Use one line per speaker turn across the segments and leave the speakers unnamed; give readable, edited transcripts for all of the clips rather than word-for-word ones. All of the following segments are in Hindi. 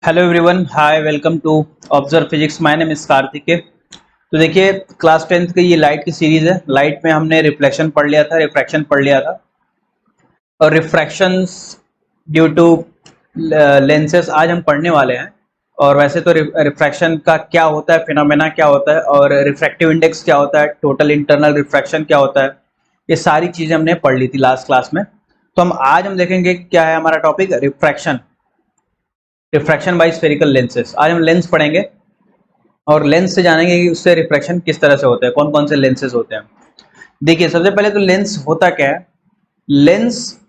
Hello everyone, hi, welcome to observe physics. My name is Kartikey. तो देखिए, क्लास 10th की ये लाइट की सीरीज है। लाइट में हमने रिफ्लेक्शन पढ़ लिया था, रिफ्रैक्शन पढ़ लिया था, और रिफ्रैक्शंस ड्यू टू लेंसेस आज हम पढ़ने वाले हैं। और वैसे तो रिफ्रैक्शन का क्या होता है, फिनोमेना क्या होता है, और रिफ्रैक्टिव इंडेक्स क्या होता है, टोटल इंटरनल रिफ्रैक्शन क्या होता है, ये सारी चीज़ें हमने पढ़ ली थी लास्ट क्लास में। तो आज हम देखेंगे क्या है हमारा topic, refraction, refraction by spherical lenses. आज हम लेंस पढ़ेंगे और लेंस से जानेंगे कि उससे रिफ्रैक्शन किस तरह से होता है, कौन कौन से लेंसेज होते हैं। देखिए, सबसे पहले तो लेंस होता क्या है। लेंस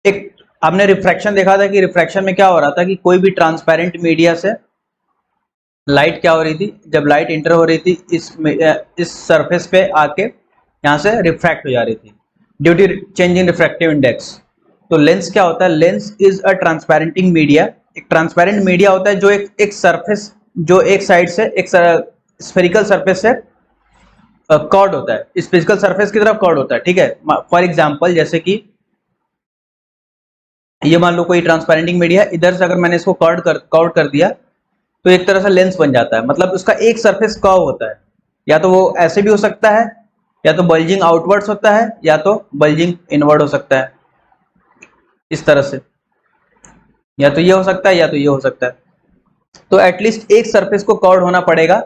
एक, आपने रिफ्रैक्शन देखा था कि रिफ्रैक्शन में क्या हो रहा था कि कोई भी ट्रांसपेरेंट मीडिया से लाइट क्या हो रही थी, जब लाइट इंटर हो रही थी इस सरफेस पे आके यहाँ से रिफ्रैक्ट हो जा रही थी due to change in refractive index. तो लेंस क्या होता है, lens is a transparenting media. एक ट्रांसपेरेंट मीडिया होता है जो एक सरफेस, जो एक साइड से एक स्फेरिकल सरफेस से कर्व्ड होता है, स्फेरिकल सरफेस की तरफ कर्व्ड होता है। ठीक है, फॉर एग्जांपल जैसे कि ये मान लो कोई ट्रांसपेरेंटिंग मीडिया, इधर से अगर मैंने इसको कर्व कर दिया तो एक तरह से लेंस बन जाता है। मतलब उसका एक सरफेस कर्व होता है, या तो वो ऐसे भी हो सकता है, या तो बल्जिंग आउटवर्ड्स होता है, या तो बल्जिंग इनवर्ड हो सकता है, इस तरह से। या तो ये हो सकता है, या तो ये हो सकता है। तो एटलीस्ट एक सरफेस को कर्व्ड होना पड़ेगा,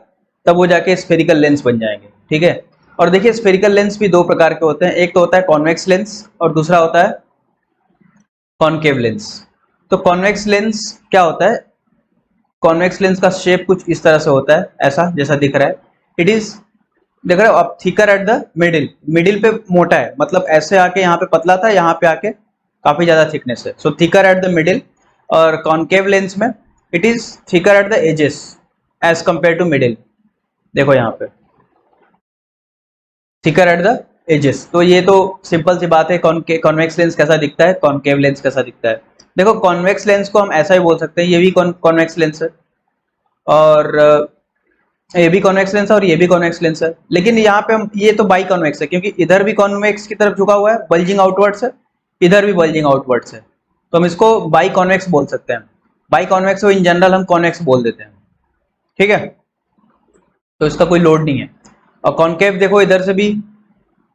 तब वो जाके स्फेरिकल लेंस बन जाएंगे। ठीक है, और देखिए स्फेरिकल लेंस भी दो प्रकार के होते हैं। एक तो होता है कॉन्वेक्स लेंस और दूसरा होता है कॉनकेव लेंस। तो कॉन्वेक्स लेंस क्या होता है, कॉन्वेक्स लेंस का शेप कुछ इस तरह से होता है, ऐसा जैसा दिख रहा है। इट इज, देख रहे हो आप, thicker at the middle, middle पे मोटा है, मतलब ऐसे आके यहाँ पे पतला था, यहाँ पे आके काफी ज्यादा थिकनेस है। So thicker at the middle. और कॉनकेव लेंस में it is thicker at the edges as compare to middle. देखो यहाँ पे थिकर एट द एजेस। तो ये तो सिंपल सी बात है, कॉन्वेक्स लेंस कैसा दिखता है, कॉनकेव लेंस कैसा दिखता है। देखो कॉन्वेक्स लेंस को हम ऐसा ही बोल सकते हैं, ये भी कॉन्वेक्स लेंस है, और ये भी कॉन्वेक्स लेंस है, और ये भी कॉन्वेक्स लेंस है। लेकिन यहाँ पे हम, ये तो बाई कॉन्वेक्स है क्योंकि इधर भी कॉन्वेक्स की तरफ झुका हुआ है, बल्जिंग आउटवर्ड्स है, इधर भी बल्जिंग आउटवर्ड्स है। तो हम इसको बाई कॉन्वेक्स बोल सकते हैं। बाई कॉन्वेक्स को इन जनरल हम कॉन्वेक्स बोल देते हैं। ठीक है, तो इसका कोई लोड नहीं है। और कॉन्केव देखो, इधर से भी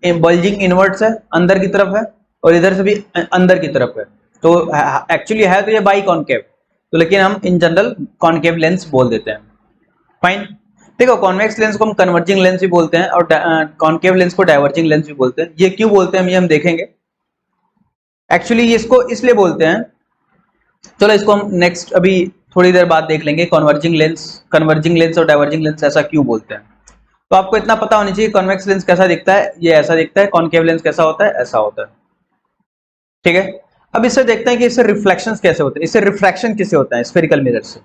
बल्जिंग इनवर्ट्स है, अंदर की तरफ है, और इधर से भी अंदर की तरफ है। तो एक्चुअली है तो ये बाई कॉन्केव, तो लेकिन हम इन जनरल कॉन्केव लेंस बोल देते हैं। फाइन। देखो कॉन्वेक्स लेंस को हम कन्वर्जिंग लेंस भी बोलते हैं, और कॉन्केव लेंस को डाइवर्जिंग लेंस भी बोलते हैं। ये क्यों बोलते हैं ये हम देखेंगे। एक्चुअली इसको इसलिए बोलते हैं, चलो इसको हम नेक्स्ट अभी थोड़ी देर बाद देख लेंगे, कन्वर्जिंग लेंस और डाइवर्जिंग लेंस ऐसा क्यों बोलते हैं। तो आपको इतना पता होना चाहिए, कॉन्वेक्स लेंस कैसा दिखता है, ये ऐसा दिखता है, कॉन्केव लेंस कैसा होता है, ऐसा होता है। ठीक है, अब इससे देखते हैं कि इससे रिफ्लेक्शंस कैसे होते हैं, इससे रिफ्रैक्शन किससे होता है, स्फेरिकल मिरर से।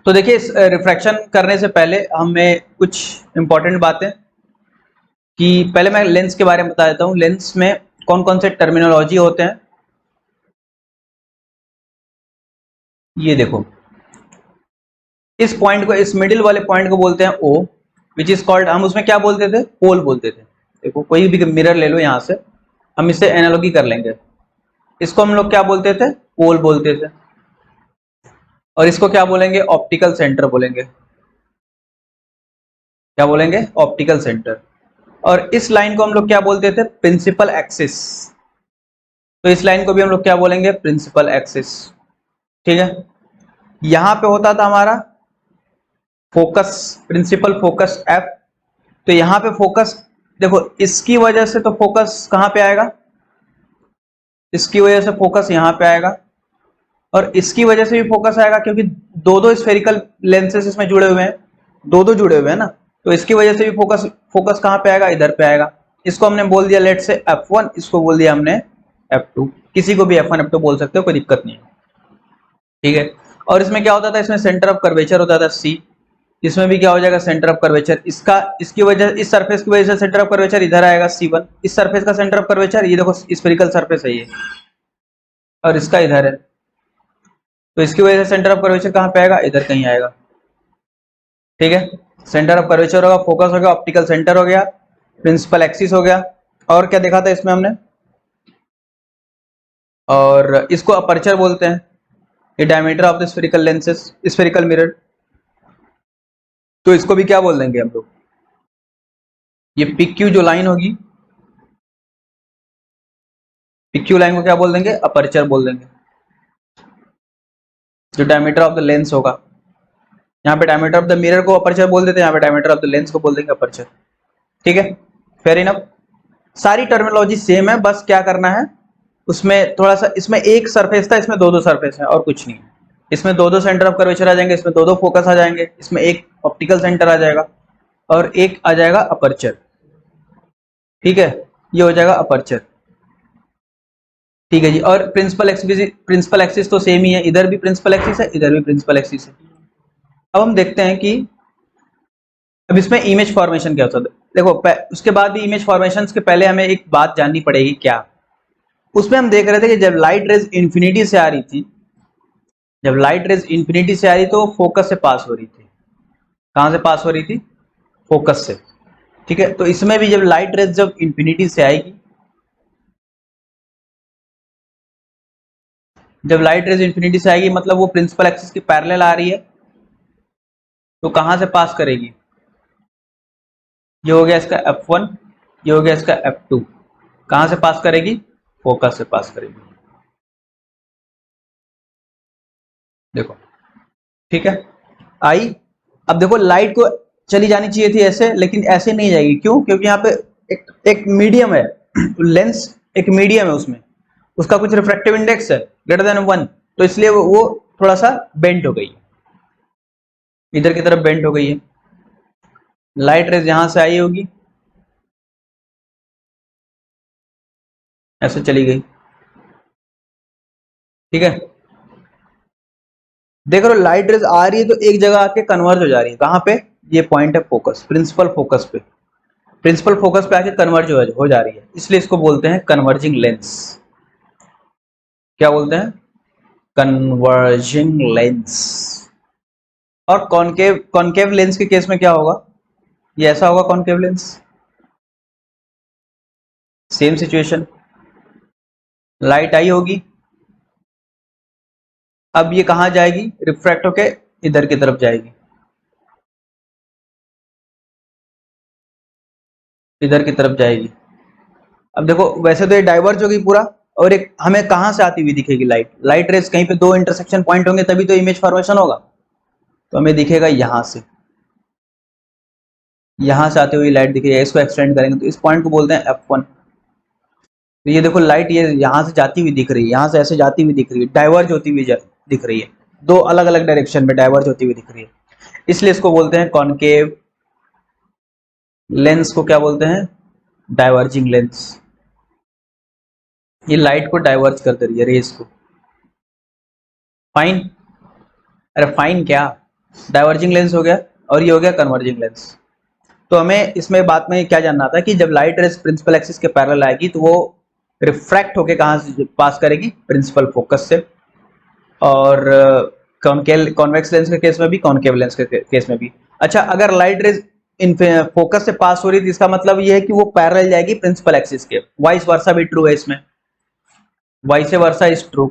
तो देखिए, इस रिफ्रैक्शन करने से पहले हमें कुछ इंपॉर्टेंट बातें, कि पहले मैं लेंस के बारे में बता देता हूँ। लेंस में कौन कौन से टर्मिनोलॉजी होते हैं, ये देखो। इस पॉइंट को, इस मिडिल वाले पॉइंट को बोलते हैं ओ, विच इज कॉल्ड, हम उसमें क्या बोलते थे, पोल बोलते थे। देखो कोई भी मिरर ले लो, यहाँ से हम इससे एनालॉजी कर लेंगे। इसको हम लोग क्या बोलते थे, पोल बोलते थे। और इसको क्या बोलेंगे, ऑप्टिकल सेंटर बोलेंगे। क्या बोलेंगे, ऑप्टिकल सेंटर। और इस लाइन को हम लोग क्या बोलते थे, प्रिंसिपल एक्सिस। तो इस लाइन को भी हम लोग क्या बोलेंगे, प्रिंसिपल एक्सिस। ठीक है, यहां पे होता था हमारा फोकस, प्रिंसिपल फोकस एफ। तो यहाँ पे फोकस, देखो इसकी वजह से तो फोकस कहाँ पे आएगा, इसकी वजह से फोकस यहाँ पे आएगा, और इसकी वजह से भी फोकस आएगा, क्योंकि दो दो स्फेरिकल लेंसेस इसमें जुड़े हुए हैं, दो दो जुड़े हुए हैं ना। तो इसकी वजह से भी फोकस फोकस कहाँ पे आएगा, इधर पे आएगा। इसको हमने बोल दिया लेट से F1, इसको बोल दिया हमने F2। किसी को भी F1 F2 बोल सकते हो, कोई दिक्कत नहीं है। ठीक है, और इसमें क्या होता था, इसमें सेंटर ऑफ कर्वेचर होता था C। इसमें भी क्या हो जाएगा, सेंटर ऑफ कर्वेचर, इसका, इसकी वजह, इस सरफेस की वजह से सेंटर ऑफ कर्वेचर इधर आएगा C1। इस सरफेस का सेंटर ऑफ कर्वेचर, ये देखो स्फेरिकल सरफेस है ये, और इसका इधर है। तो इसकी वजह से सेंटर ऑफ कर्वेचर कहाँ पे आएगा, इधर कहीं आएगा। ठीक है, सेंटर ऑफ कर्वेचर होगा, फोकस हो गया, ऑप्टिकल सेंटर हो गया, प्रिंसिपल एक्सिस हो गया। और क्या देखा था इसमें हमने, और इसको अपर्चर बोलते हैं। ये diameter of the spherical lenses, spherical mirror. तो इसको भी क्या बोल देंगे हम लोग, ये PQ जो लाइन होगी, PQ लाइन को क्या बोल देंगे, अपर्चर बोल देंगे। जो डायमीटर ऑफ द लेंस होगा, यहाँ पे डायमीटर ऑफ द मिरर को अपर्चर बोल देते हैं, यहाँ पे डायमीटर ऑफ द लेंस को बोल देंगे अपर्चर। ठीक है, फेयर इनफ। सारी टर्मिनोलॉजी सेम है, बस क्या करना है उसमें थोड़ा सा, इसमें एक सरफेस था, इसमें दो दो सरफेस है और कुछ नहीं है। इसमें दो दो सेंटर ऑफ कर्वेचर आ जाएंगे, इसमें दो दो फोकस आ जाएंगे, इसमें एक ऑप्टिकल सेंटर आ जाएगा और एक आ जाएगा अपर्चर। ठीक है, ये हो जाएगा अपर्चर। ठीक है जी, और प्रिंसिपल एक्सिस तो सेम ही है, इधर भी प्रिंसिपल एक्सिस है, इधर भी प्रिंसिपल एक्सिस है। अब हम देखते हैं कि अब इसमें इमेज फॉर्मेशन क्या होता है। देखो उसके बाद भी इमेज फॉर्मेशन के पहले हमें एक बात जाननी पड़ेगी क्या, उसमें हम देख रहे थे कि जब लाइट रेज इंफिनिटी से आ रही थी, जब लाइट रेज इंफिनिटी से आ रही तो फोकस से पास हो रही थी। कहां से पास हो रही थी, फोकस से। ठीक है, तो इसमें भी जब लाइट रेज जब इंफिनिटी से आएगी, जब लाइट रेज इंफिनिटी से आएगी मतलब वो प्रिंसिपल एक्सिस के पैरेलल आ रही है, तो कहां से पास करेगी, ये हो गया इसका F1, ये हो गया इसका F2। कहां से पास करेगी, फोकस से पास करेगी। देखो, ठीक है, आई। अब देखो लाइट को चली जानी चाहिए थी ऐसे, लेकिन ऐसे नहीं जाएगी। क्यों, क्योंकि यहाँ पे एक मीडियम है, लेंस एक मीडियम है, उसमें उसका कुछ रिफ्रैक्टिव इंडेक्स है ग्रेटर देन 1, तो इसलिए वो थोड़ा सा बेंट हो गई है, इधर की तरफ बेंट हो गई है। लाइट रेज यहां से आई होगी, ऐसे चली गई। ठीक है, देख रहे हो लाइट रेज आ रही है तो एक जगह आके कन्वर्ज हो जा रही है। कहां पे, ये पॉइंट है फोकस, प्रिंसिपल फोकस पे, प्रिंसिपल फोकस पे आके कन्वर्ज हो जा रही है, इसलिए इसको बोलते हैं कन्वर्जिंग लेंस। क्या बोलते हैं, कन्वर्जिंग लेंस। और कॉनकेव, कॉनकेव लेंस के केस में क्या होगा, ये ऐसा होगा concave lens, same situation, light आई होगी, अब ये कहां जाएगी, रिफ्रैक्ट होके इधर की तरफ जाएगी, इधर की तरफ जाएगी। अब देखो वैसे तो ये डाइवर्ज होगी पूरा, और एक हमें कहां से आती हुई दिखेगी लाइट, लाइट रेज कहीं पे दो इंटरसेक्शन पॉइंट होंगे तभी तो इमेज फॉर्मेशन होगा, तो हमें दिखेगा यहां से, यहां से आती हुई लाइट दिखेगी। इसको एक्सटेंड करेंगे तो इस पॉइंट को बोलते हैं F1। तो ये देखो लाइट ये यहां से जाती हुई दिख रही है, यहां से ऐसे जाती हुई दिख रही है, डाइवर्ज होती हुई दिख रही है, दो अलग अलग डायरेक्शन में डाइवर्ज होती हुई दिख रही है, इसलिए इसको बोलते हैं कॉनकेव लेंस को क्या बोलते हैं, डाइवर्जिंग लेंस। ये लाइट को डाइवर्ज कर दे रही है, रेस को। फाइन, अरे फाइन क्या, डाइवर्जिंग लेंस हो गया और ये हो गया कन्वर्जिंग लेंस। तो हमें इसमें बात में क्या जानना था कि जब लाइट रेस प्रिंसिपल एक्सिस के पैरेलल आएगी तो वो रिफ्रैक्ट होके कहां से पास करेगी, प्रिंसिपल फोकस से। और कॉन्वेक्स लेंस के केस में भी, कॉनकेव लेंस के केस में भी। अच्छा, अगर लाइट रेज इन फोकस से पास हो रही थी, इसका मतलब ये है कि वो पैरेलल जाएगी प्रिंसिपल एक्सिस के। वाइस वर्सा भी ट्रू है इसमें, vice versa is true.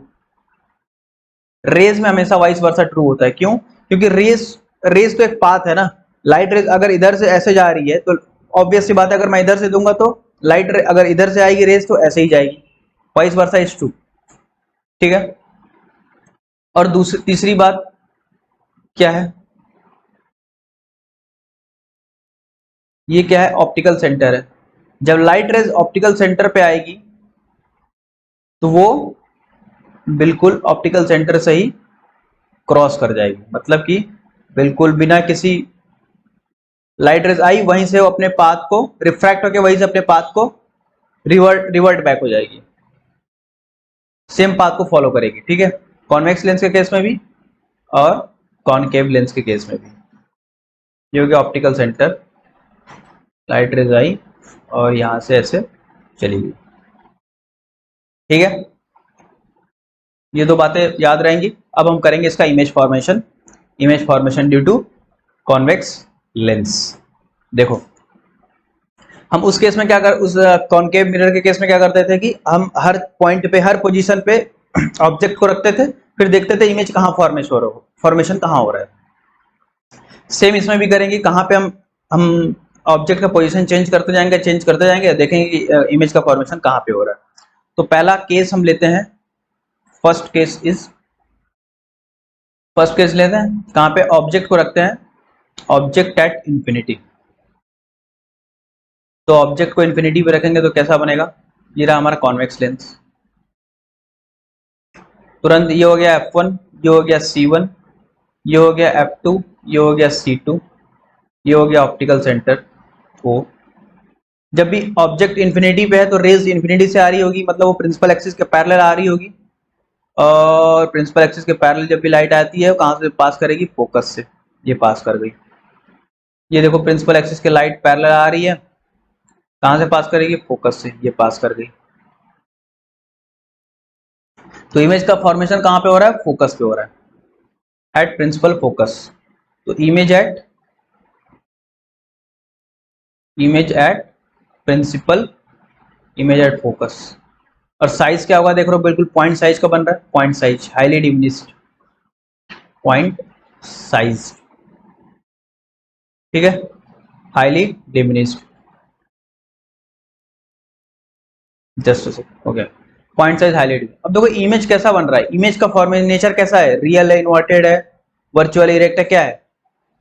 Rays में हमेशा वाइस वर्सा ट्रू होता है। क्यों, क्योंकि रेज, रेज तो एक पाथ है ना, लाइट रेज अगर इधर से ऐसे जा रही है तो ऑब्वियस सी बात है, अगर मैं इधर से दूंगा तो लाइट अगर इधर से आएगी रेज तो ऐसे ही जाएगी, वाइस वर्सा इज ट्रू। ठीक है, और दूसरी तीसरी बात क्या है, ये क्या है, ऑप्टिकल सेंटर है। जब लाइट रेज ऑप्टिकल सेंटर पे आएगी तो वो बिल्कुल ऑप्टिकल सेंटर से ही क्रॉस कर जाएगी, मतलब कि बिल्कुल बिना किसी, लाइट रेज आई वहीं से वो अपने पाथ को रिफ्रैक्ट होकर वहीं से अपने पाथ को रिवर्ट बैक हो जाएगी, सेम पाथ को फॉलो करेगी। ठीक है, कॉन्वेक्स लेंस के केस में भी और कॉनकेव लेंस के केस में भी। ये हो गया ऑप्टिकल सेंटर, लाइट रेज आई और यहां से ऐसे चली गई। ठीक है, ये दो बातें याद रहेंगी। अब हम करेंगे इसका image formation, image formation due to convex lens. देखो हम उस केस में क्या कर, उस कॉनकेव मिरर के केस में क्या करते थे कि हम हर पॉइंट पे, हर पोजीशन पे ऑब्जेक्ट को रखते थे, फिर देखते थे इमेज कहाँ फॉर्मेशन कहाँ हो रहा है। सेम इसमें भी करेंगे, कहाँ पे हम ऑब्जेक्ट का पोजीशन चेंज करते जाएंगे, देखेंगे कि इमेज का फॉर्मेशन कहाँ पे हो रहा है। तो पहला केस हम लेते हैं, फर्स्ट केस लेते हैं, कहाँ पे ऑब्जेक्ट को रखते हैं, ऑब्जेक्ट एट इंफिनिटी। तो ऑब्जेक्ट को इंफिनिटी पे रखेंगे तो कैसा बनेगा, ये रहा हमारा कॉन्वेक्स लेंस। तुरंत ये हो गया F1, ये हो गया C1, ये हो गया F2, ये हो गया C2, ये हो गया ऑप्टिकल सेंटर O। जब भी ऑब्जेक्ट इंफिनिटी पे है तो रेज इंफिनिटी से आ रही होगी, मतलब वो प्रिंसिपल एक्सिस के पैरेलल आ रही होगी, और प्रिंसिपल एक्सिस के पैरेलल जब भी लाइट आती है वो कहाँ से पास करेगी, फोकस से। ये पास कर गई, ये देखो प्रिंसिपल एक्सिस के लाइट पैरेलल आ रही है, कहाँ से पास करेगी, फोकस से, ये पास कर गई। तो इमेज का फॉर्मेशन कहाँ पे हो रहा है, फोकस पे हो रहा है, एट प्रिंसिपल फोकस। तो image at principal, image at focus. और साइज क्या होगा, देख रहे हो बिल्कुल पॉइंट साइज का बन रहा है, point size highly diminished, point size, ठीक है, हाईली डिमिनिश्ड। जस्ट हो गया, पॉइंट साइज हाईली डिमिनिश्ड। अब देखो इमेज कैसा बन रहा है, इमेज का फॉर्मेशन नेचर कैसा है, रियल है, इन्वर्टेड है, वर्चुअल, इरेक्ट है, क्या है।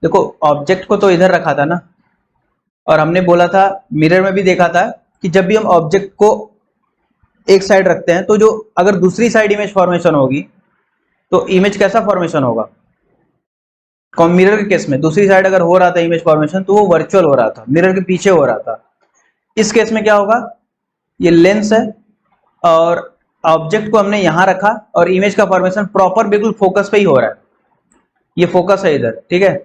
देखो ऑब्जेक्ट को तो इधर रखा था ना, और हमने बोला था, मिरर में भी देखा था कि जब भी हम ऑब्जेक्ट को एक साइड रखते हैं तो जो अगर दूसरी साइड इमेज फॉर्मेशन होगी तो इमेज कैसा फॉर्मेशन होगा, मिरर के केस में दूसरी साइड अगर हो रहा था इमेज फॉर्मेशन तो वो वर्चुअल हो रहा था, मिरर के पीछे हो रहा था। इस केस में क्या होगा, ये लेंस है और ऑब्जेक्ट को हमने यहां रखा और इमेज का फॉर्मेशन प्रॉपर बिल्कुल फोकस पे ही हो रहा है, ये फोकस है इधर, ठीक है।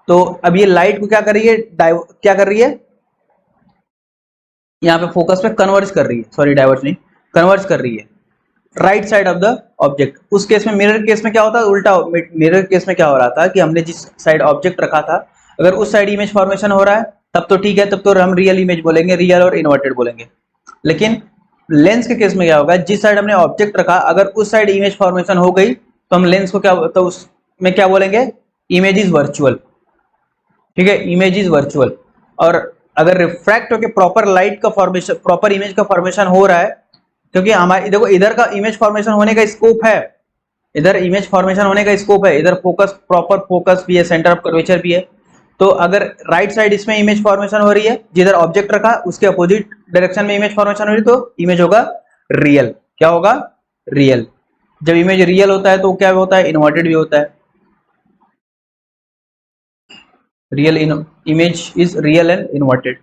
तो अब ये लाइट को क्या कर रही है, क्या कर रही है, यहाँ पे फोकस पे कन्वर्ज कर रही है, सॉरी डाइवर्ज नहीं, कन्वर्ज कर रही है right side of the object. उस केस में, मिरर केस में क्या होता है उल्टा, मिरर केस में क्या हो रहा था कि हमने जिस साइड ऑब्जेक्ट रखा था अगर उस साइड इमेज फॉर्मेशन हो रहा है तब तो ठीक है, तब तो हम रियल इमेज बोलेंगे, रियल और इन्वर्टेड बोलेंगे। लेकिन लेंस के केस में क्या होगा, जिस साइड हमने ऑब्जेक्ट रखा अगर उस साइड इमेज फॉर्मेशन हो गई तो हम लेंस को क्या, तो उसमें क्या बोलेंगे, इमेज इज वर्चुअल, ठीक है, इमेज इज वर्चुअल। और अगर रिफ्रैक्ट होकर प्रॉपर लाइट का फॉर्मेशन, प्रॉपर इमेज का फॉर्मेशन हो रहा है, क्योंकि हमारे देखो इधर का इमेज फॉर्मेशन होने का स्कोप है, इधर इमेज फॉर्मेशन होने का स्कोप है, इधर फोकस, प्रॉपर फोकस भी है, सेंटर ऑफ कर्वेचर भी है। तो अगर राइट साइड इसमें इमेज फॉर्मेशन हो रही है, जिधर ऑब्जेक्ट रखा उसके अपोजिट डायरेक्शन में इमेज फॉर्मेशन हो रही है तो इमेज होगा रियल, क्या होगा, रियल। जब इमेज रियल होता है तो क्या होता है, इन्वर्टेड भी होता है, real image is real and inverted,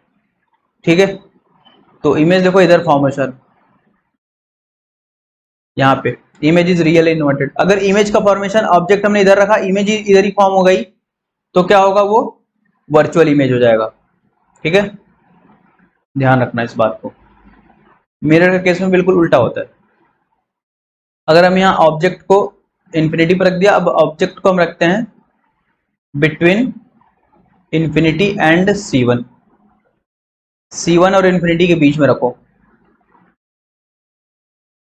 ठीक है। तो इमेज देखो इधर फॉर्मेशन, यहाँ पे इमेज इज रियल इन्वर्टेड। अगर इमेज का फॉर्मेशन ऑब्जेक्ट हमने इधर रखा, इमेज इधर ही फॉर्म हो गई तो क्या होगा, वो वर्चुअल इमेज हो जाएगा, ठीक है, ध्यान रखना इस बात को। मिरर के केस में बिल्कुल उल्टा होता है। अगर हम यहाँ ऑब्जेक्ट को इंफिनिटी पर रख दिया, अब ऑब्जेक्ट को हम रखते हैं between infinity and C1, C1 और इंफिनिटी के बीच में रखो।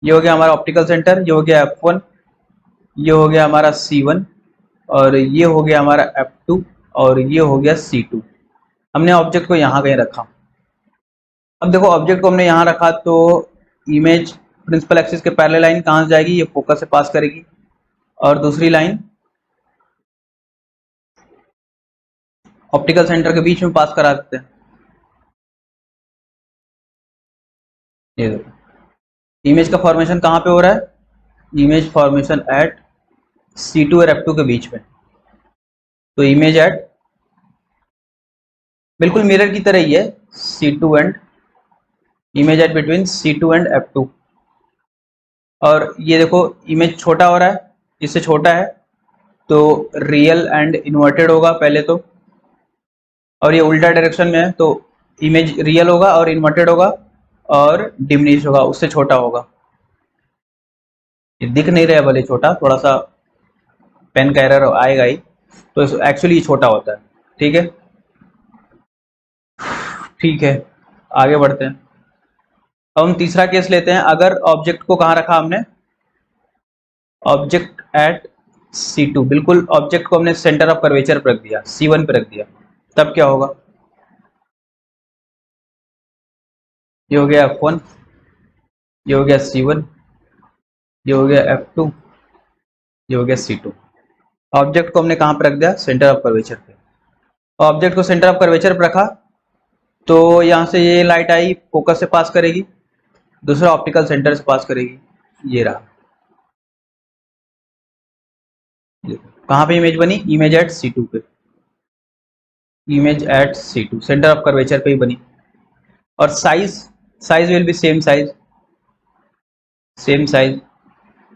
ये हो गया हमारा ऑप्टिकल सेंटर, ये हो गया F1, ये हो गया हमारा C1, और ये हो गया हमारा F2, और ये हो गया C2। हमने ऑब्जेक्ट को यहाँ कहीं रखा। अब देखो ऑब्जेक्ट को हमने यहाँ रखा तो इमेज प्रिंसिपल एक्सिस के पैरेलल लाइन कहाँ से जाएगी, ये फोकस से पास करेगी, और दूसरी लाइन ऑप्टिकल सेंटर के बीच में पास करा देते हैं। ये देखो इमेज का फॉर्मेशन कहाँ पे हो रहा है, इमेज फॉर्मेशन एट C2 और F2 के बीच में। तो इमेज एट बिल्कुल मिरर की तरह ही है, C2 and image at between C2 and F2। और ये देखो इमेज छोटा हो रहा है, इससे छोटा है तो रियल एंड इन्वर्टेड होगा पहले तो, और ये उल्टा डायरेक्शन में है तो इमेज रियल होगा और इन्वर्टेड होगा और डिमिनिश होगा, उससे छोटा होगा। ये दिख नहीं रहा है भले छोटा, थोड़ा सा पेन का एरर आएगा ही, तो एक्चुअली छोटा होता है, ठीक है। ठीक है, आगे बढ़ते हैं। अब हम तीसरा केस लेते हैं। अगर ऑब्जेक्ट को कहाँ रखा हमने, ऑब्जेक्ट एट C2, बिल्कुल ऑब्जेक्ट को हमने सेंटर ऑफ कर्वेचर पर रख दिया, C1 पे रख दिया, तब क्या होगा? ये हो गया F1, ये हो गया C1, ये हो गया F2, ये हो गया C2। ऑब्जेक्ट को हमने कहाँ पर रख दिया? सेंटर ऑफ कर्वेचर पे। ऑब्जेक्ट को सेंटर ऑफ कर्वेचर पर रखा तो यहाँ से ये लाइट आई, फोकस से पास करेगी, दूसरा ऑप्टिकल सेंटर से पास करेगी, ये रहा। कहाँ पे इमेज बनी? इमेज एट C2 पे, image at C2 centre of curvature पे ही बनी। और size, size will be same size, same size.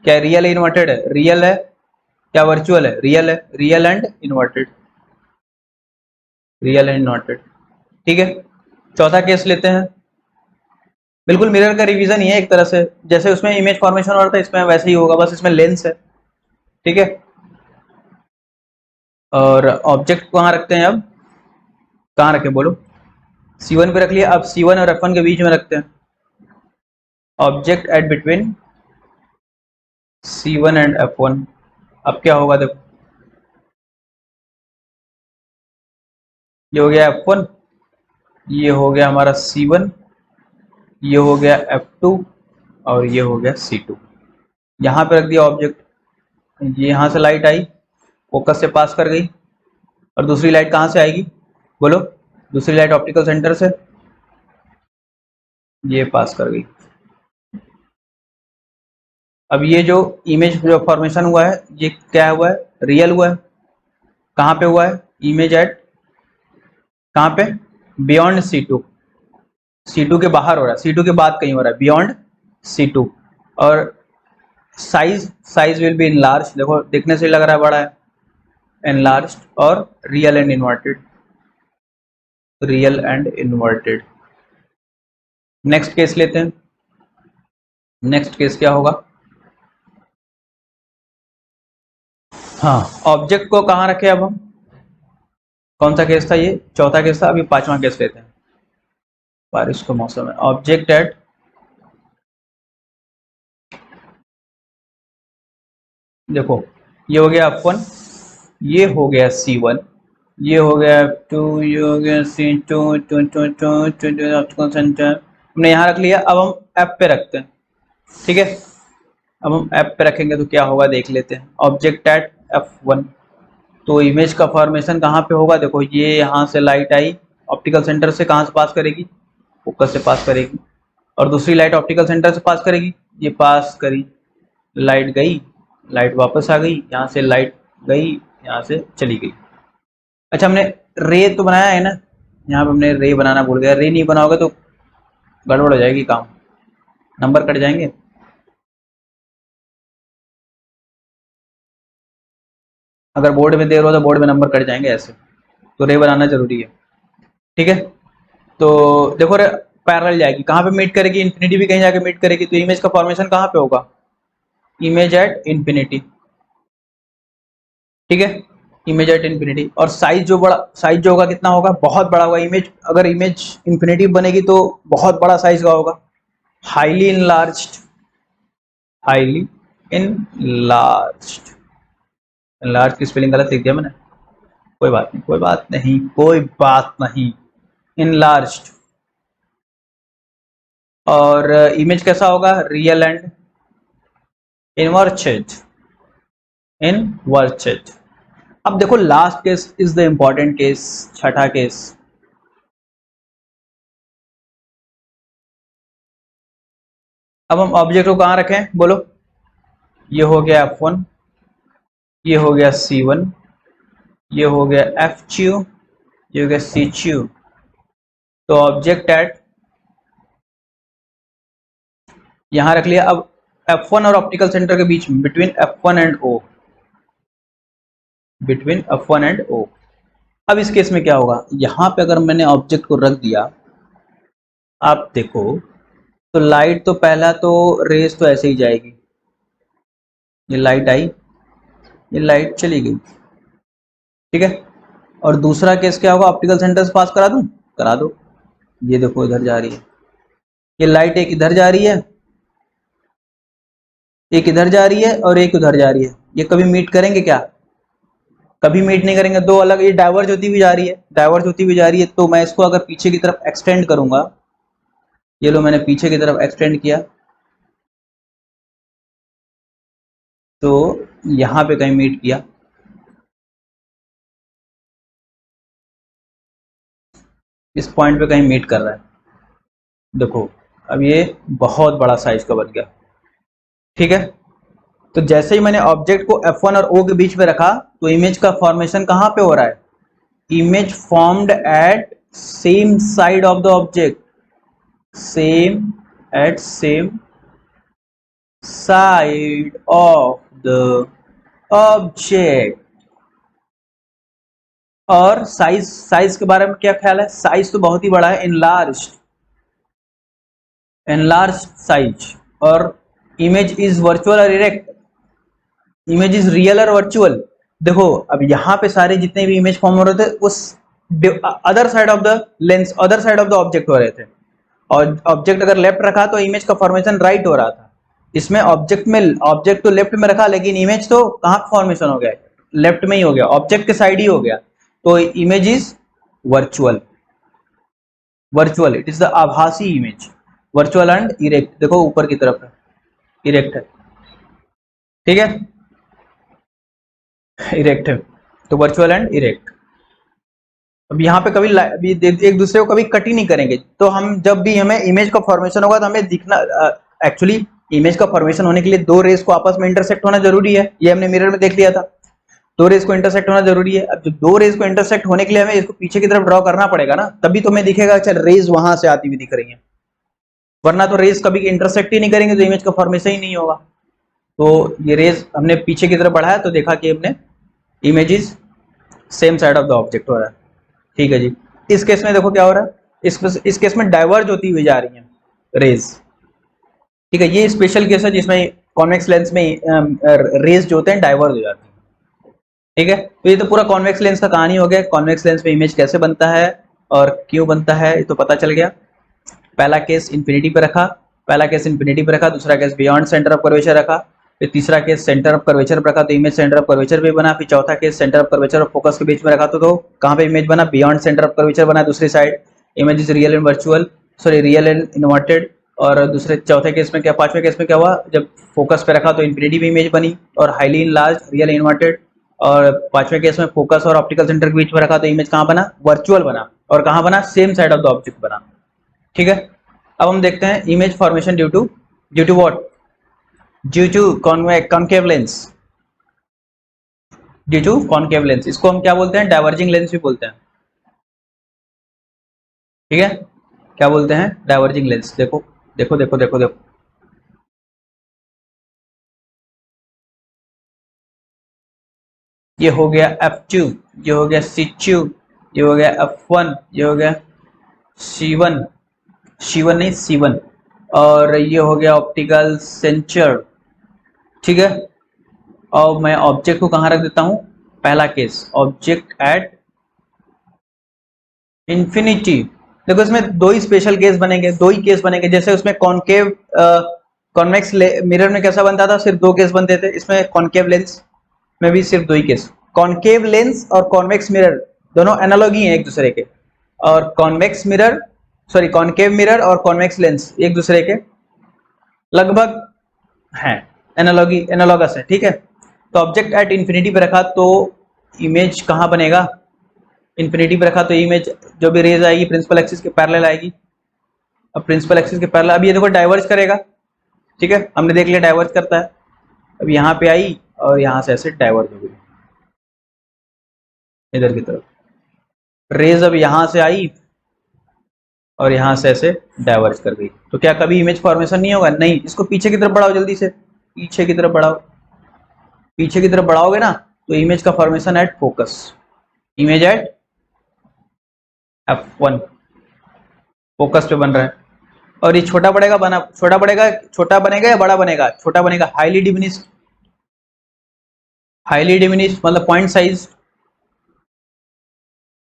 क्या रियल है इन्वर्टेड है? रियल है। क्या वर्चुअल है? रियल है। Real and inverted, real and inverted. ठीक है, चौथा केस लेते हैं। बिल्कुल मिरर का रिवीजन ही है एक तरह से, जैसे उसमें इमेज फॉर्मेशन हो रहा था इसमें वैसे ही होगा, बस इसमें लेंस है। ठीक है, और ऑब्जेक्ट कहाँ रखते हैं अब? कहाँ रखें बोलो? C1 पे रख लिया। अब C1 और F1 के बीच में रखते हैं object at between C1 and F1। अब क्या होगा देखो, ये हो गया F1, ये हो गया हमारा C1, ये हो गया F2 और ये हो गया C2। यहाँ पे रख दिया ऑब्जेक्ट, ये यहाँ से लाइट आई, फोकस से पास कर गई, और दूसरी लाइट कहाँ से आएगी बोलो? दूसरी लाइट ऑप्टिकल सेंटर से, ये पास कर गई। अब ये जो इमेज जो फॉर्मेशन हुआ है ये क्या हुआ है? रियल हुआ है। कहाँ पे हुआ है? इमेज एट, कहाँ पे? बियॉन्ड C2, C2 के बाहर हो रहा है, C2 के बाद कहीं हो रहा है, बियॉन्ड C2। और size, size will be enlarge, देखो दिखने से लग रहा है बड़ा है, एनलार्ज। और real and inverted, real and inverted. Next case लेते हैं। नेक्स्ट केस क्या होगा? हाँ, ऑब्जेक्ट को कहाँ रखे अब हम? कौन सा केस था ये? चौथा केस था। अभी पांचवा केस लेते हैं। बारिश का मौसम है। ऑब्जेक्ट एट, देखो ये हो गया F1, ये हो गया C1, ये हो गया F2, ये हो गया C2, ऑप्टिकल सेंटर हमने यहाँ रख लिया। अब हम F पे रखते हैं। ठीक है, अब हम F पे रखेंगे तो क्या होगा देख लेते हैं। ऑब्जेक्ट एट F1, तो इमेज का फॉर्मेशन कहाँ पे होगा? देखो ये यहाँ से लाइट आई, ऑप्टिकल सेंटर से कहाँ से पास करेगी? फोकस से पास करेगी, और दूसरी लाइट ऑप्टिकल सेंटर से पास करेगी, ये पास करी, लाइट गई, लाइट वापस आ गई, यहाँ से लाइट गई, यहाँ से चली गई। अच्छा, हमने रे तो बनाया है ना, यहाँ पे हमने रे बनाना भूल गया। रे नहीं बनाओगे तो गड़बड़ हो जाएगी, काम नंबर कट जाएंगे। अगर बोर्ड में दे रहे हो तो बोर्ड में नंबर कट जाएंगे ऐसे, तो रे बनाना जरूरी है। ठीक है, तो देखो रे पैरेलल जाएगी, कहाँ पे मीट करेगी? इन्फिनिटी भी कहीं जाके मीट करेगी, तो इमेज का फॉर्मेशन कहाँ पे होगा? Image at infinity. ठीक है, इमेज एट इन्फिनिटी। और साइज जो बड़ा, साइज जो होगा कितना होगा? बहुत बड़ा होगा। इमेज, अगर इमेज इन्फिनिटी बनेगी तो बहुत बड़ा साइज का होगा, highly enlarged, highly enlarged. Enlarge की स्पेलिंग गलत लिख दिया मैंने, कोई बात नहीं, कोई बात नहीं, कोई बात नहीं। इनलार्ज्ड। और इमेज कैसा होगा? Real and inverted, inverted. अब देखो last case is the important case, छठा केस। अब हम ऑब्जेक्ट को कहाँ रखें बोलो? ये हो गया F1, ये हो गया C1, ये हो गया F2, ये हो गया C2। तो ऑब्जेक्ट एट यहां रख लिया। अब F1 और ऑप्टिकल सेंटर के बीच में, between F1 and O, between F1 and O। अब इस केस में क्या होगा? यहां पे अगर मैंने ऑब्जेक्ट को रख दिया, आप देखो, तो लाइट तो पहला तो रेस तो ऐसे ही जाएगी, ये लाइट आई, ये लाइट चली गई। ठीक है, और दूसरा केस क्या होगा? ऑप्टिकल सेंटर से पास करा दूं? करा दो, ये देखो इधर जा रही है, ये लाइट एक इधर जा रही है, एक इधर जा रही है और एक उधर जा रही है, ये कभी मीट करेंगे क्या? कभी मीट नहीं करेंगे। दो अलग, ये डाइवर्ज होती हुई जा रही है, डाइवर्ज होती हुई जा रही है, तो मैं इसको अगर पीछे की तरफ एक्सटेंड करूंगा, ये लो मैंने पीछे की तरफ एक्सटेंड किया, तो यहाँ पे कहीं मीट किया, इस पॉइंट पे कहीं मीट कर रहा है। देखो अब ये बहुत बड़ा साइज का बन गया, ठीक है। तो जैसे ही मैंने ऑब्जेक्ट को F1 और O के बीच में रखा, तो इमेज का फॉर्मेशन कहाँ पे हो रहा है? Image formed at same side of the object, same at same side of the object. और साइज, साइज के बारे में क्या ख्याल है? साइज तो बहुत ही बड़ा है, इनलार्ज, एनलार्ज साइज। और इमेज इज वर्चुअल और इरेक्ट, इमेज इज रियल और वर्चुअल। देखो अब यहाँ पे सारे जितने भी इमेज फॉर्म हो रहे थे उस other side of the lens, other side of the object हो रहे थे, और ऑब्जेक्ट अगर लेफ्ट रखा तो इमेज का फॉर्मेशन राइट हो रहा था। इसमें ऑब्जेक्ट में, ऑब्जेक्ट तो लेफ्ट में रखा लेकिन इमेज तो कहाँ फॉर्मेशन हो गया? लेफ्ट में ही हो गया, ऑब्जेक्ट के साइड ही हो गया, तो image is virtual, virtual, it is the आभासी इमेज, वर्चुअल एंड इरेक्ट। देखो ऊपर की तरफ है, इरेक्ट है, ठीक है, इरेक्ट है, तो वर्चुअल एंड इरेक्ट। अब यहाँ पे कभी अभी एक दूसरे को कभी कट ही नहीं करेंगे, तो हम जब भी हमें इमेज का फॉर्मेशन होगा तो हमें दिखना, एक्चुअली इमेज का फॉर्मेशन होने के लिए दो रेस को आपस में इंटरसेक्ट होना जरूरी है, ये हमने मिरर में देख लिया था, दो रेस को इंटरसेक्ट होना जरूरी है। अब जब दो रेस को इंटरसेक्ट होने के लिए हमें इसको पीछे की तरफ ड्रॉ करना पड़ेगा ना, तभी तो हमें दिखेगा चल रेस वहां से आती हुई दिख रही है, वरना तो रेस कभी इंटरसेक्ट ही नहीं करेंगे तो इमेज का फॉर्मेशन ही नहीं होगा। तो ये रेस हमने पीछे की तरफ बढ़ाया तो देखा कि हमने images same side of the object हो रहा है, ठीक है जी। इस केस में देखो क्या हो रहा है, इस केस में डाइवर्ज होती हुई जा रही है रेज, ठीक है। ये स्पेशल केस है जिसमें कॉन्वेक्स लेंस में रेज जो होते हैं डाइवर्ज हो जाते हैं, ठीक है। तो ये तो पूरा कॉन्वेक्स लेंस का कहानी हो गया, कॉन्वेक्स लेंस में इमेज कैसे बनता है और क्यों बनता है ये तो पता चल गया। पहला केस इंफिनिटी पे रखा, पहला केस इंफिनिटी पे रखा, दूसरा case beyond centre of curvature रखा, फिर तीसरा केस सेंटर ऑफ कर्वेचर पे रखा तो इमेज सेंटर ऑफ कर्वेचर पे बना, फिर चौथा केस सेंटर ऑफ कर्वेचर और फोकस के बीच में रखा तो कहाँ पे इमेज बना? बियॉन्ड सेंटर ऑफ कर्वेचर बना दूसरी side, image is real and virtual, sorry real and inverted. और दूसरे चौथे केस में क्या, पांचवें केस में क्या हुआ, जब फोकस पे रखा तो इंफिनिटी भी इमेज बनी और हाईली इनलार्ज रियल इन्वर्टेड। और पांचवें केस में फोकस और ऑप्टिकल सेंटर के बीच में रखा तो इमेज कहाँ बना? वर्चुअल बना, और कहाँ बना? Same side of the object बना, ठीक है। अब हम देखते हैं image formation due to what? Due to concave lens, due to concave lens. इसको हम क्या बोलते हैं? डाइवर्जिंग लेंस भी बोलते हैं, ठीक है। क्या बोलते हैं? Diverging lens. देखो देखो देखो देखो देखो, ये हो गया F2, ये हो गया C2, ये हो गया F1, ये हो गया C1, C1 नहीं C1, और ये हो गया ऑप्टिकल सेंचर, ठीक है। और मैं ऑब्जेक्ट को कहाँ रख देता हूँ? पहला केस ऑब्जेक्ट एट इंफिनिटी। देखो इसमें दो ही स्पेशल केस बनेंगे, दो ही केस बनेंगे, जैसे उसमें कॉनकेव कॉन्वेक्स मिरर में कैसा बनता था, सिर्फ दो केस बनते थे, इसमें कॉनकेव लेंस में भी सिर्फ दो ही केस। कॉनकेव लेंस और कॉन्वेक्स मिरर दोनों एनालॉग ही हैं एक दूसरे के, और convex mirror, sorry concave mirror और कॉन्वेक्स लेंस एक दूसरे के लगभग हैं, एनालॉगी एनालॉगस है, ठीक है। तो ऑब्जेक्ट एट इंफिनिटी पे रखा तो इमेज कहाँ बनेगा? इंफिनिटी पे रखा तो इमेज जो भी रेज आएगी प्रिंसिपल एक्सिस के पैरेलल आएगी। अब प्रिंसिपल एक्सिस के पैरेलल, अब ये देखो डाइवर्ज करेगा, ठीक है, हमने देख लिया डाइवर्ज करता है। अब यहाँ पे आई और यहाँ से ऐसे डाइवर्ज हो गई इधर की तरफ, रेज अब यहाँ से आई और यहाँ से ऐसे डाइवर्ज कर गई, तो क्या कभी इमेज फॉर्मेशन नहीं होगा? नहीं। इसको पीछे की तरफ बढ़ाओ, जल्दी से पीछे की तरफ बढ़ाओ, पीछे की तरफ बढ़ाओगे ना तो इमेज का formation at focus, image at F1 focus पे बन रहा है। और ये छोटा बनेगा, छोटा बनेगा या बड़ा बनेगा? छोटा बनेगा, हाईली डिमिनिश्ड मतलब पॉइंट साइज।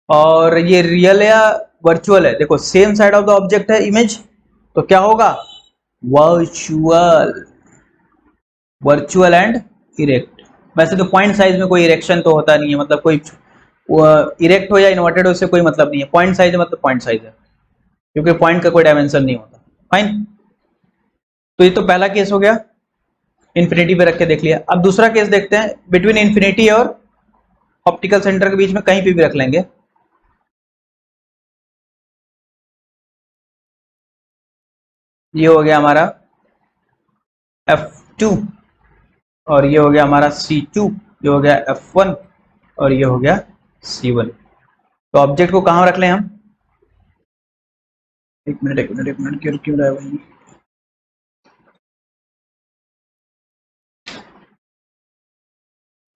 और ये रियल या वर्चुअल है? देखो same side of the object है इमेज, तो क्या होगा? Virtual, virtual and erect. वैसे तो पॉइंट साइज में कोई इरेक्शन तो होता नहीं है, मतलब कोई इरेक्ट हो या इन्वर्टेड हो उससे कोई मतलब नहीं है। पॉइंट साइज है मतलब पॉइंट साइज है, क्योंकि पॉइंट का कोई डायमेंशन नहीं होता। फाइन। तो ये तो पहला केस हो गया, इन्फिनिटी पे रख के देख लिया। अब दूसरा केस देखते हैं, बिटवीन इन्फिनिटी और ऑप्टिकल सेंटर के बीच में कहीं पे भी रख लेंगे। ये हो गया हमारा F2 और ये हो गया हमारा C2, ये हो गया F1 और ये हो गया C1। तो ऑब्जेक्ट को कहाँ रख लें हम? एक मिनट एक मिनट एक मिनट, क्यों क्यों रहा है भाई?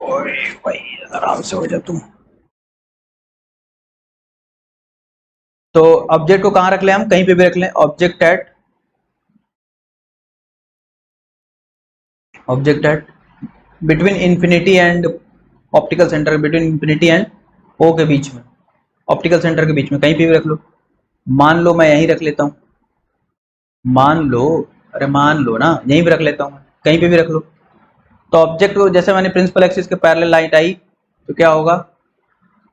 ओए भाई आराम से हो जा तुम। तो ऑब्जेक्ट को कहाँ रख लें हम? कहीं पे भी रख लें। Object at between infinity and optical centre, between infinity and O के बीच में, ऑप्टिकल सेंटर के बीच में कहीं पे भी रख लो। मान लो मैं यहीं रख लेता हूँ, मान लो, अरे मान लो ना, यहीं पे रख लेता हूँ, कहीं पे भी रख लो। तो ऑब्जेक्ट को जैसे मैंने प्रिंसिपल एक्सिस के पैरेलल लाइट आई तो क्या होगा,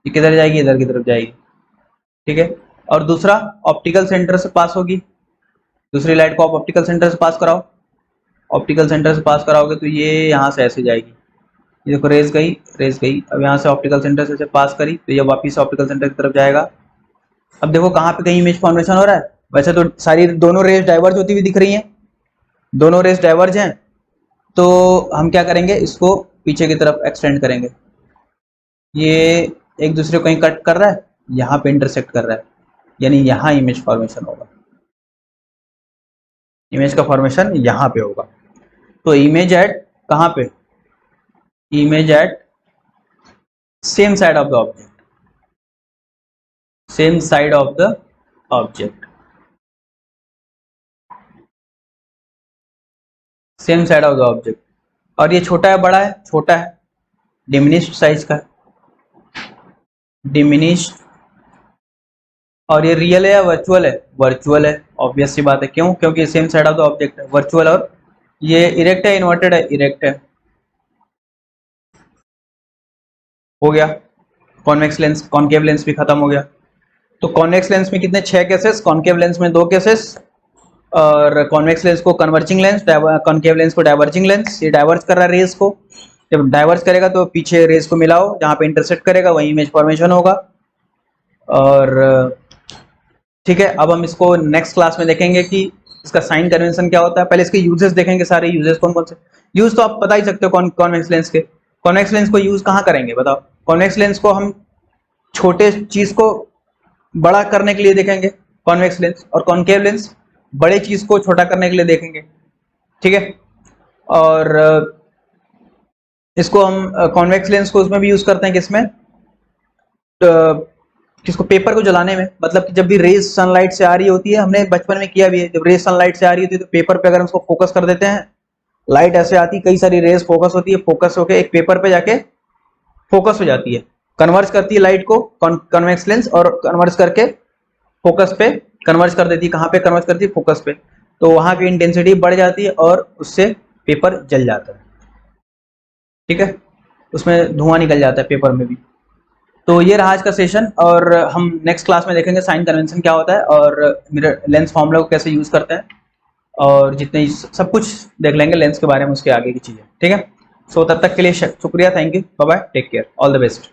ये किधर जाएगी? इधर की तरफ जाएगी। ठीक है। और दूसरा ऑप्टिकल सेंटर से पास होगी, दूसरी लाइट को आप ऑप्टिकल सेंटर से पास कराओ, ऑप्टिकल सेंटर से पास कराओगे तो ये यहाँ से ऐसे जाएगी, ये देखो रेज गई, रेज गई। अब यहाँ से ऑप्टिकल सेंटर से पास करी तो ये वापिस ऑप्टिकल सेंटर की तरफ जाएगा। अब देखो कहाँ पे कहीं इमेज फॉर्मेशन हो रहा है। वैसे तो सारी दोनों रेज डाइवर्ज होती हुई दिख रही हैं, दोनों रेज डाइवर्ज हैं, तो हम क्या करेंगे, इसको पीछे की तरफ एक्सटेंड करेंगे। ये एक दूसरे को कहीं कट कर रहा है, यहाँ पे इंटरसेक्ट कर रहा है, यानी यहाँ इमेज फॉर्मेशन होगा, इमेज का फॉर्मेशन यहाँ पे होगा। तो इमेज एट कहाँ पे? Image at same side of the object, same side of the object, same side of the object. और ये छोटा है बड़ा है? छोटा है, डिमिनिश्ड साइज का, डिमिनिश्ड। और ये रियल है या वर्चुअल है? वर्चुअल है, ऑब्वियस सी बात है। क्यों? क्योंकि same side of the object है, वर्चुअल। और ये इरेक्ट है इन्वर्टेड है? इरेक्ट है। हो गया कॉन्वेक्स लेंस, कॉन्केव लेंस भी खत्म हो गया। तो कॉन्वेक्स लेंस में कितने? 6 केसेस, कॉन्केव लेंस में 2 केसेस। और कॉन्वेक्स लेंस को कन्वर्जिंग लेंस, कॉन्केव लेंस को डाइवर्जिंग लेंस। ये डाइवर्ज कर रहा है रेस को, जब डाइवर्ज करेगा तो पीछे रेस को मिलाओ, जहां पे इंटरसेक्ट करेगा वहीं इमेज फॉर्मेशन होगा। और ठीक है, अब हम इसको नेक्स्ट क्लास में देखेंगे कि इसका साइन कन्वेंशन क्या होता है। पहले इसके यूजेस देखेंगे, सारे यूजेस कौन कौन से। यूज तो आप बता ही सकते हो कॉन्वेक्स लेंस के। कॉन्वेक्स लेंस को यूज कहाँ करेंगे बताओ? कॉन्वेक्स लेंस को हम छोटे चीज को बड़ा करने के लिए देखेंगे कॉन्वेक्स लेंस, और कॉन्केव लेंस बड़े चीज को छोटा करने के लिए देखेंगे। ठीक है। और इसको हम कॉन्वेक्स लेंस को उसमें भी यूज करते हैं, किसमें? किसको? पेपर को जलाने में। मतलब कि जब भी रेज सनलाइट से आ रही होती है, हमने बचपन में किया भी है, जब रेज सनलाइट से आ रही होती है तो पेपर पे अगर हम उसको फोकस कर देते हैं, लाइट ऐसे आती, कई सारी रेज फोकस होती है, फोकस होकर एक पेपर पे जाके फोकस हो जाती है, कन्वर्ज करती है लाइट को कॉन्वेक्स लेंस, और कन्वर्ज करके फोकस पे कन्वर्ज कर देती है। कहाँ पे कन्वर्ज करती है? फोकस पे। तो वहां पे इंटेंसिटी बढ़ जाती है और उससे पेपर जल जाता है। ठीक है, उसमें धुआं निकल जाता है पेपर में भी। तो ये रहा आज का सेशन, और हम नेक्स्ट क्लास में देखेंगे साइन कन्वेंशन क्या होता है और मिरर लेंस फॉर्मूला को कैसे यूज करते हैं, और जितने सब कुछ देख लेंगे लेंस के बारे में, उसके आगे की चीजें। ठीक है। सो तब तक के लिए शुक्रिया, thank you, bye bye, take care, all the best.